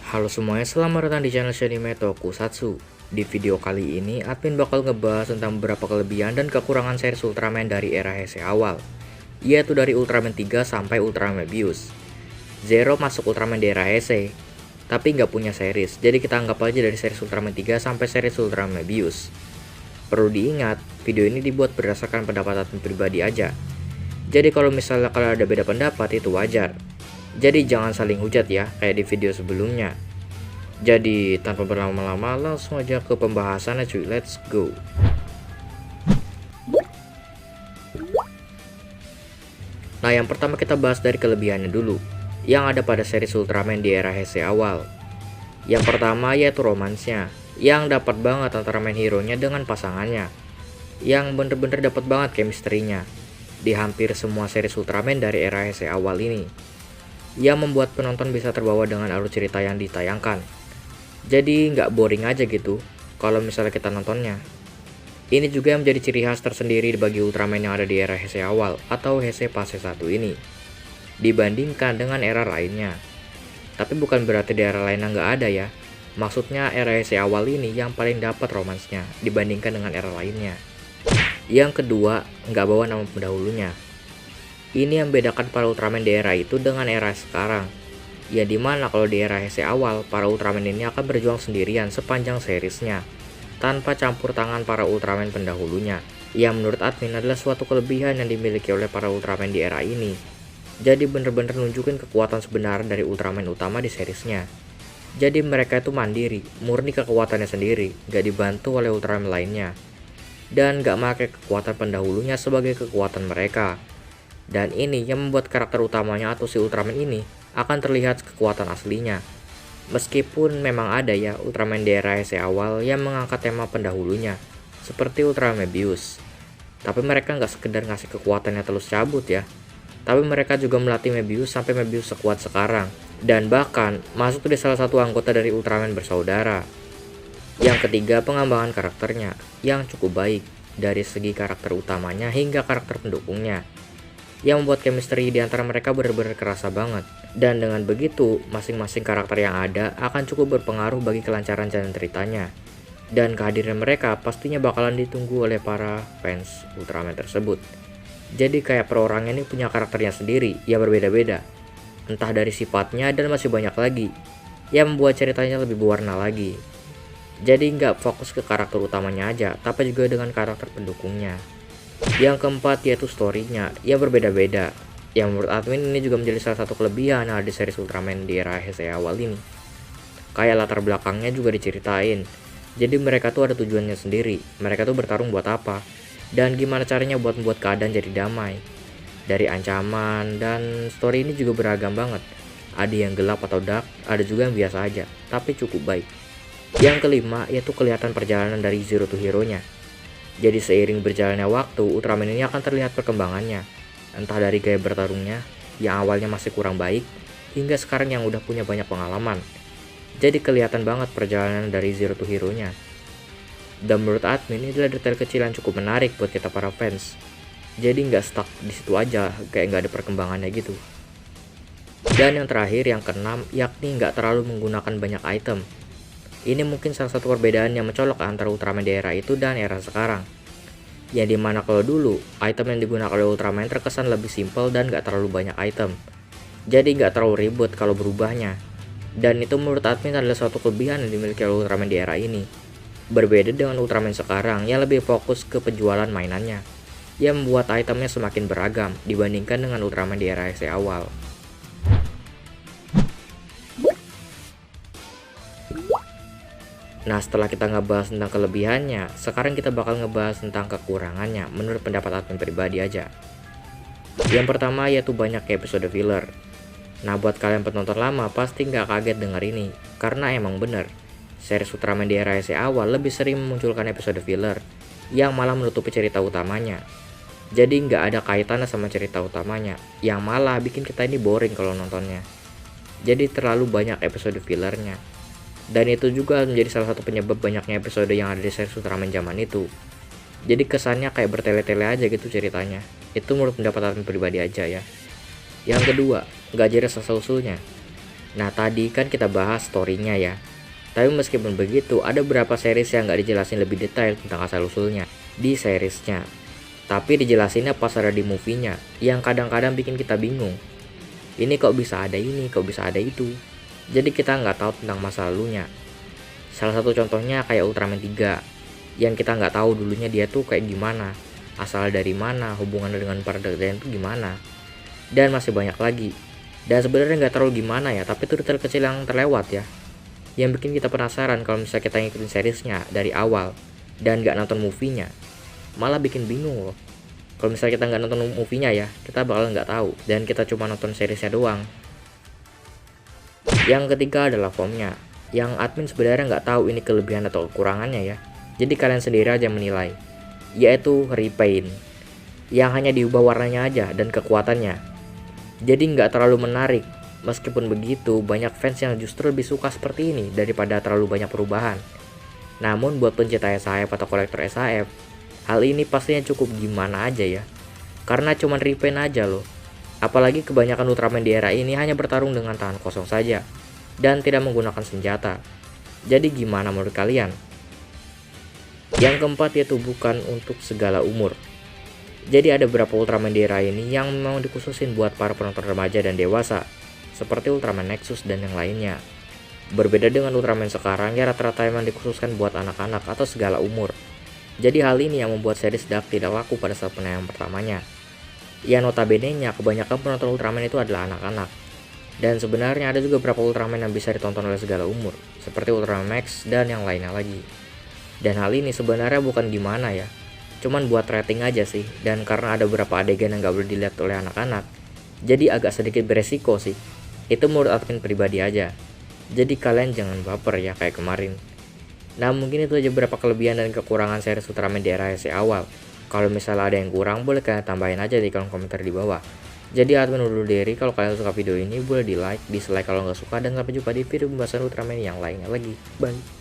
Halo semuanya, selamat datang di channel Shinime Tokusatsu. Di video kali ini, admin bakal ngebahas tentang beberapa kelebihan dan kekurangan series Ultraman dari era Heisei awal, yaitu dari Ultraman 3 sampai Ultraman Mebius. Zero masuk Ultraman di era Heisei, tapi nggak punya series, jadi kita anggap aja dari series Ultraman 3 sampai series Ultraman Mebius. Perlu diingat, video ini dibuat berdasarkan pendapat admin pribadi aja. Jadi kalau misalnya kalau ada beda pendapat itu wajar. Jadi jangan saling hujat ya, kayak di video sebelumnya. Jadi tanpa berlama-lama langsung aja ke pembahasannya cuy, let's go. Nah yang pertama kita bahas dari kelebihannya dulu, yang ada pada series Ultraman di era Heisei awal. Yang pertama yaitu romansnya, yang dapat banget antara main hero-nya dengan pasangannya, yang bener-bener dapat banget chemistry-nya di hampir semua series Ultraman dari era Heisei awal ini, yang membuat penonton bisa terbawa dengan alur cerita yang ditayangkan. Jadi nggak boring aja gitu kalau misalnya kita nontonnya. Ini juga yang menjadi ciri khas tersendiri bagi Ultraman yang ada di era Heisei awal atau Heisei fase 1 ini, dibandingkan dengan era lainnya. Tapi bukan berarti di era lainnya nggak ada ya. Maksudnya era Heisei awal ini yang paling dapat romansnya dibandingkan dengan era lainnya. Yang kedua, nggak bawa nama pendahulunya. Ini yang membedakan para Ultraman di era itu dengan era sekarang. Ya dimana kalau di era Heisei awal, para Ultraman ini akan berjuang sendirian sepanjang seriesnya, tanpa campur tangan para Ultraman pendahulunya, yang menurut admin adalah suatu kelebihan yang dimiliki oleh para Ultraman di era ini. Jadi bener-bener nunjukin kekuatan sebenarnya dari Ultraman utama di seriesnya. Jadi mereka itu mandiri, murni kekuatannya sendiri, gak dibantu oleh Ultraman lainnya, dan gak pakai kekuatan pendahulunya sebagai kekuatan mereka. Dan ini yang membuat karakter utamanya atau si Ultraman ini akan terlihat kekuatan aslinya. Meskipun memang ada ya Ultraman di era Heisei awal yang mengangkat tema pendahulunya, seperti Ultraman Mebius. Tapi mereka nggak sekedar ngasih kekuatannya terus cabut ya. Tapi mereka juga melatih Mebius sampai Mebius sekuat sekarang. Dan bahkan masuk di salah satu anggota dari Ultraman bersaudara. Yang ketiga, pengembangan karakternya yang cukup baik dari segi karakter utamanya hingga karakter pendukungnya, yang membuat chemistry di antara mereka benar-benar kerasa banget. Dan dengan begitu, masing-masing karakter yang ada akan cukup berpengaruh bagi kelancaran jalan ceritanya. Dan kehadiran mereka pastinya bakalan ditunggu oleh para fans Ultraman tersebut. Jadi kayak per orangnya ini punya karakternya sendiri, ya berbeda-beda. Entah dari sifatnya dan masih banyak lagi, yang membuat ceritanya lebih berwarna lagi. Jadi nggak fokus ke karakter utamanya aja, tapi juga dengan karakter pendukungnya. Yang keempat yaitu story-nya yang berbeda-beda, yang menurut admin ini juga menjadi salah satu kelebihan yang ada di series Ultraman di era Heisei awal ini. Kayak latar belakangnya juga diceritain, jadi mereka tuh ada tujuannya sendiri, mereka tuh bertarung buat apa, dan gimana caranya buat membuat keadaan jadi damai dari ancaman. Dan story ini juga beragam banget, ada yang gelap atau dark, ada juga yang biasa aja, tapi cukup baik. Yang kelima yaitu kelihatan perjalanan dari Zero to Hero-nya. Jadi seiring berjalannya waktu, Ultraman ini akan terlihat perkembangannya, entah dari gaya bertarungnya yang awalnya masih kurang baik, hingga sekarang yang udah punya banyak pengalaman. Jadi kelihatan banget perjalanan dari Zero to Hero-nya. Dan menurut admin ini adalah detail kecil yang cukup menarik buat kita para fans. Jadi nggak stuck di situ aja, kayak nggak ada perkembangannya gitu. Dan yang terakhir, yang keenam, yakni nggak terlalu menggunakan banyak item. Ini mungkin salah satu perbedaan yang mencolok antara Ultraman di era itu dan era sekarang. Yang dimana kalau dulu, item yang digunakan oleh Ultraman terkesan lebih simpel dan gak terlalu banyak item. Jadi gak terlalu ribet kalau berubahnya. Dan itu menurut admin adalah suatu kelebihan yang dimiliki oleh Ultraman di era ini. Berbeda dengan Ultraman sekarang yang lebih fokus ke penjualan mainannya, yang membuat itemnya semakin beragam dibandingkan dengan Ultraman di era Heisei awal. Nah setelah kita ngebahas tentang kelebihannya, sekarang kita bakal ngebahas tentang kekurangannya menurut pendapat admin pribadi aja. Yang pertama yaitu banyak episode filler. Nah buat kalian penonton lama pasti nggak kaget dengar ini, karena emang bener series Ultraman di era Heisei awal lebih sering memunculkan episode filler yang malah menutupi cerita utamanya. Jadi nggak ada kaitannya sama cerita utamanya, yang malah bikin kita ini boring kalau nontonnya. Jadi terlalu banyak episode fillernya. Dan itu juga menjadi salah satu penyebab banyaknya episode yang ada di series Ultraman zaman itu. Jadi kesannya kayak bertele-tele aja gitu ceritanya. Itu menurut pendapat admin pribadi aja ya. Yang kedua, gak jelas asal-usulnya. Nah tadi kan kita bahas storynya ya. Tapi meskipun begitu, ada beberapa series yang nggak dijelasin lebih detail tentang asal-usulnya di seriesnya. Tapi dijelasinnya pas ada di movie-nya, yang kadang-kadang bikin kita bingung. Ini kok bisa ada ini, kok bisa ada itu. Jadi kita nggak tahu tentang masa lalunya. Salah satu contohnya kayak Ultraman 3, yang kita nggak tahu dulunya dia tuh kayak gimana, asal dari mana, hubungannya dengan para Deadline itu gimana. Dan masih banyak lagi. Dan sebenarnya nggak terlalu gimana ya, tapi itu detail kecil yang terlewat ya. Yang bikin kita penasaran kalau misalnya kita ngikutin seriesnya dari awal dan nggak nonton movie-nya, malah bikin bingung loh. Kalau misalnya kita nggak nonton movie-nya ya, kita bakal nggak tahu dan kita cuma nonton seriesnya doang. Yang ketiga adalah formnya, yang admin sebenarnya nggak tahu ini kelebihan atau kekurangannya ya. Jadi kalian sendiri aja menilai, yaitu repaint, yang hanya diubah warnanya aja dan kekuatannya. Jadi nggak terlalu menarik. Meskipun begitu, banyak fans yang justru lebih suka seperti ini daripada terlalu banyak perubahan. Namun buat pencinta SHF atau kolektor SHF, hal ini pastinya cukup gimana aja ya. Karena cuman repaint aja loh. Apalagi kebanyakan Ultraman di era ini hanya bertarung dengan tangan kosong saja dan tidak menggunakan senjata. Jadi gimana menurut kalian? Yang keempat yaitu bukan untuk segala umur. Jadi ada beberapa Ultraman di era ini yang memang dikhususin buat para penonton remaja dan dewasa, seperti Ultraman Nexus dan yang lainnya. Berbeda dengan Ultraman sekarang ya rata-rata memang dikhususkan buat anak-anak atau segala umur. Jadi hal ini yang membuat series Dark tidak laku pada saat penayangan pertamanya. Ya notabene-nya kebanyakan penonton Ultraman itu adalah anak-anak. Dan sebenarnya ada juga beberapa Ultraman yang bisa ditonton oleh segala umur, seperti Ultraman Max dan yang lainnya lagi. Dan hal ini sebenarnya bukan gimana ya, cuman buat rating aja sih. Dan karena ada beberapa adegan yang gak boleh dilihat oleh anak-anak, jadi agak sedikit beresiko sih. Itu menurut admin pribadi aja. Jadi kalian jangan baper ya kayak kemarin. Nah mungkin itu aja beberapa kelebihan dan kekurangan series Ultraman di era HC awal. Kalau misalnya ada yang kurang, boleh kalian tambahin aja di kolom komentar di bawah. Jadi admin undur diri. Kalau kalian suka video ini boleh di like, dislike kalau nggak suka, dan sampai jumpa di video pembahasan Ultraman yang lainnya lagi. Bye.